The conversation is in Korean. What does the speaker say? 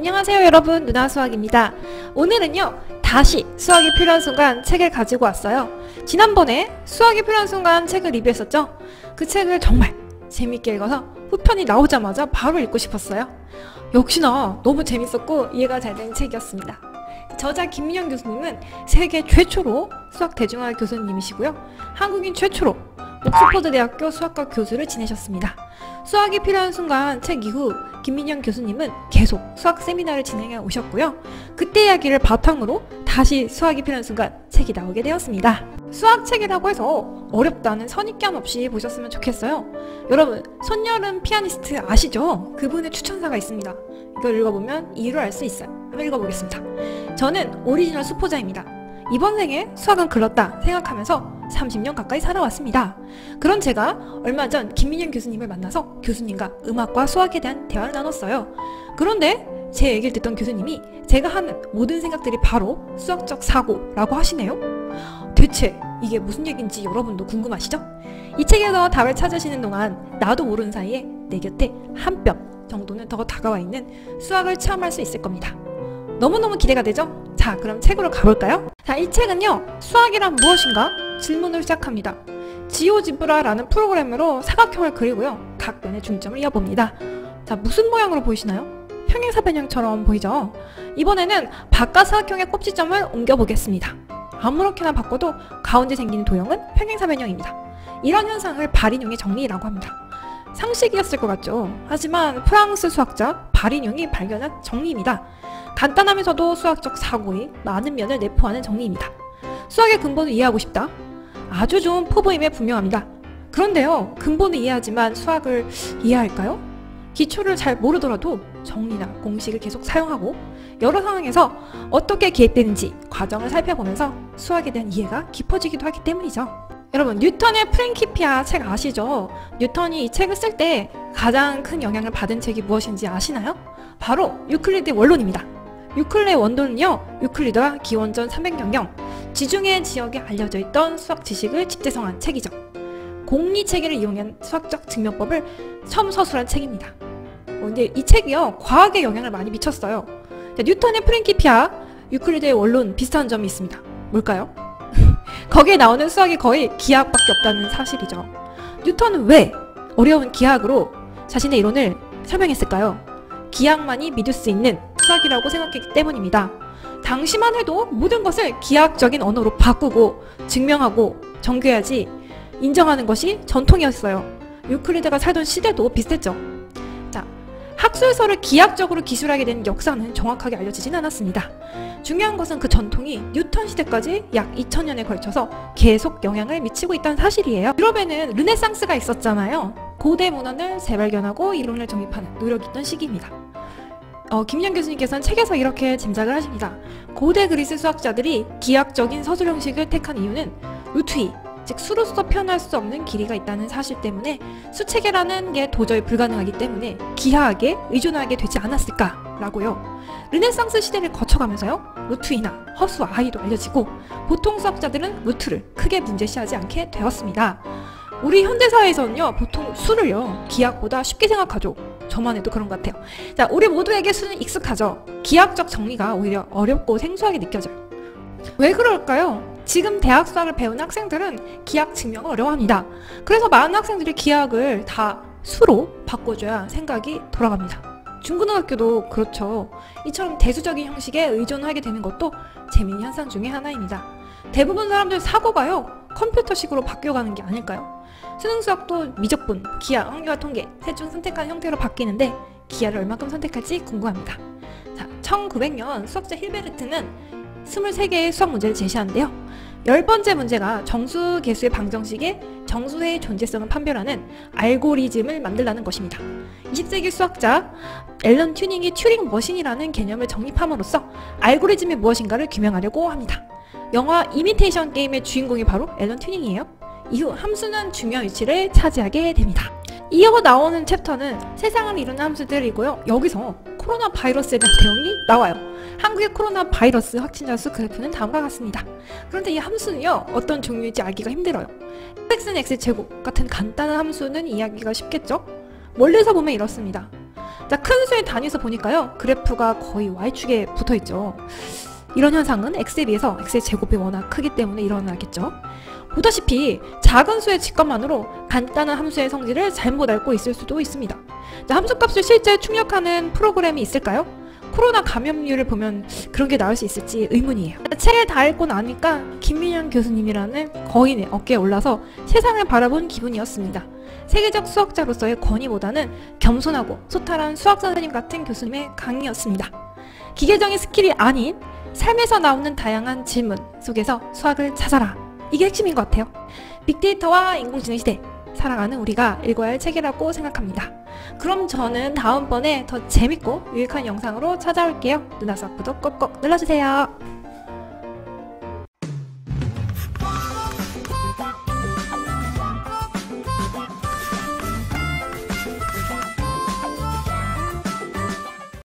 안녕하세요 여러분, 누나수학입니다. 오늘은요 다시 수학이 필요한 순간 책을 가지고 왔어요. 지난번에 수학이 필요한 순간 책을 리뷰했었죠. 그 책을 정말 재밌게 읽어서 후편이 나오자마자 바로 읽고 싶었어요. 역시나 너무 재밌었고 이해가 잘 된 책이었습니다. 저자 김민영 교수님은 세계 최초로 수학 대중화 교수님이시고요, 한국인 최초로 옥스퍼드 대학교 수학과 교수를 지내셨습니다. 수학이 필요한 순간 책 이후 김민영 교수님은 계속 수학 세미나를 진행해 오셨고요. 그때 이야기를 바탕으로 다시 수학이 필요한 순간 책이 나오게 되었습니다. 수학책이라고 해서 어렵다는 선입견 없이 보셨으면 좋겠어요. 여러분, 손여름 피아니스트 아시죠? 그분의 추천사가 있습니다. 이걸 읽어보면 이유를 알 수 있어요. 한번 읽어보겠습니다. 저는 오리지널 수포자입니다. 이번 생에 수학은 글렀다 생각하면서 30년 가까이 살아왔습니다. 그런 제가 얼마 전 김민영 교수님을 만나서 교수님과 음악과 수학에 대한 대화를 나눴어요. 그런데 제 얘기를 듣던 교수님이 제가 하는 모든 생각들이 바로 수학적 사고라고 하시네요. 대체 이게 무슨 얘기인지 여러분도 궁금하시죠? 이 책에서 답을 찾으시는 동안 나도 모르는 사이에 내 곁에 한 뼘 정도는 더 다가와 있는 수학을 체험할 수 있을 겁니다. 너무너무 기대가 되죠? 자, 그럼 책으로 가볼까요? 자, 이 책은요, 수학이란 무엇인가? 질문을 시작합니다. 지오지브라라는 프로그램으로 사각형을 그리고요, 각 면에 중점을 이어봅니다. 자, 무슨 모양으로 보이시나요? 평행사변형처럼 보이죠? 이번에는 바깥 사각형의 꼭지점을 옮겨보겠습니다. 아무렇게나 바꿔도 가운데 생기는 도형은 평행사변형입니다. 이런 현상을 바리뇽의 정리라고 합니다. 상식이었을 것 같죠? 하지만 프랑스 수학자 바리뇽이 발견한 정리입니다. 간단하면서도 수학적 사고의 많은 면을 내포하는 정리입니다. 수학의 근본을 이해하고 싶다? 아주 좋은 포부임에 분명합니다. 그런데요, 근본을 이해하지만 수학을 이해할까요? 기초를 잘 모르더라도 정리나 공식을 계속 사용하고 여러 상황에서 어떻게 기획되는지 과정을 살펴보면서 수학에 대한 이해가 깊어지기도 하기 때문이죠. 여러분, 뉴턴의 프린키피아 책 아시죠? 뉴턴이 이 책을 쓸 때 가장 큰 영향을 받은 책이 무엇인지 아시나요? 바로 유클리드의 원론입니다. 유클리드의 원론은요, 유클리드와 기원전 300년경 지중해 지역에 알려져 있던 수학 지식을 집대성한 책이죠. 공리체계를 이용한 수학적 증명법을 처음 서술한 책입니다. 근데 이 책이요, 과학에 영향을 많이 미쳤어요. 자, 뉴턴의 프린키피아, 유클리드의 원론 비슷한 점이 있습니다. 뭘까요? 거기에 나오는 수학이 거의 기하학밖에 없다는 사실이죠. 뉴턴은 왜 어려운 기하학으로 자신의 이론을 설명했을까요? 기하학만이 믿을 수 있는 수학이라고 생각했기 때문입니다. 당시만 해도 모든 것을 기하학적인 언어로 바꾸고 증명하고 정교해야지 인정하는 것이 전통이었어요. 유클리드가 살던 시대도 비슷했죠. 자, 학술서를 기하학적으로 기술하게 된 역사는 정확하게 알려지진 않았습니다. 중요한 것은 그 전통이 뉴턴 시대까지 약 2000년에 걸쳐서 계속 영향을 미치고 있다는 사실이에요. 유럽에는 르네상스가 있었잖아요. 고대 문헌을 재발견하고 이론을 정립하는 노력이 있던 시기입니다. 김민영 교수님께서는 책에서 이렇게 짐작을 하십니다. 고대 그리스 수학자들이 기하학적인 서술 형식을 택한 이유는 루트이, 즉 수로서 표현할 수 없는 길이가 있다는 사실 때문에 수체계라는 게 도저히 불가능하기 때문에 기하학에 의존하게 되지 않았을까라고요. 르네상스 시대를 거쳐가면서요, 루트이나 허수 아이도 알려지고 보통 수학자들은 루트를 크게 문제시하지 않게 되었습니다. 우리 현대사회에서는요, 보통 수를요, 기하학보다 쉽게 생각하죠. 저만 해도 그런 것 같아요. 자, 우리 모두에게 수는 익숙하죠. 기하학적 정리가 오히려 어렵고 생소하게 느껴져요. 왜 그럴까요? 지금 대학 수학을 배우는 학생들은 기하학 증명을 어려워합니다. 그래서 많은 학생들이 기하학을 다 수로 바꿔줘야 생각이 돌아갑니다. 중고등학교도 그렇죠. 이처럼 대수적인 형식에 의존하게 되는 것도 재미있는 현상 중에 하나입니다. 대부분 사람들 사고가요, 컴퓨터식으로 바뀌어가는 게 아닐까요? 수능 수학도 미적분, 기하, 확률과 통계 셋 중 선택한 형태로 바뀌는데 기하를 얼마큼 선택할지 궁금합니다. 자, 1900년 수학자 힐베르트는 23개의 수학 문제를 제시하는데요. 10번째 문제가 정수계수의 방정식에 정수의 존재성을 판별하는 알고리즘을 만들라는 것입니다. 20세기 수학자 앨런 튜닝이 튜링 머신이라는 개념을 정립함으로써 알고리즘이 무엇인가를 규명하려고 합니다. 영화 이미테이션 게임의 주인공이 바로 앨런 튜닝이에요. 이후 함수는 중요한 위치를 차지하게 됩니다. 이어 나오는 챕터는 세상을 이루는 함수들이고요. 여기서 코로나 바이러스에 대한 내용이 나와요. 한국의 코로나 바이러스 확진자 수 그래프는 다음과 같습니다. 그런데 이 함수는요, 어떤 종류인지 알기가 힘들어요. fx는 x제곱 같은 간단한 함수는 이해하기가 쉽겠죠? 멀리서 보면 이렇습니다. 자, 큰 수의 단위에서 보니까요, 그래프가 거의 Y축에 붙어있죠. 이런 현상은 x에 비해서 x의 제곱이 워낙 크기 때문에 일어나겠죠. 보다시피 작은 수의 직관만으로 간단한 함수의 성질을 잘못 알고 있을 수도 있습니다. 자, 함수값을 실제 출력하는 프로그램이 있을까요? 코로나 감염률을 보면 그런 게 나올 수 있을지 의문이에요. 책을 다 읽고 나니까 김민영 교수님이라는 거인의 어깨에 올라서 세상을 바라본 기분이었습니다. 세계적 수학자로서의 권위보다는 겸손하고 소탈한 수학 선생님 같은 교수님의 강의였습니다. 기계적인 스킬이 아닌 삶에서 나오는 다양한 질문 속에서 수학을 찾아라. 이게 핵심인 것 같아요. 빅데이터와 인공지능 시대 살아가는 우리가 읽어야 할 책이라고 생각합니다. 그럼 저는 다음번에 더 재밌고 유익한 영상으로 찾아올게요. 누나수학 구독 꼭꼭 눌러주세요.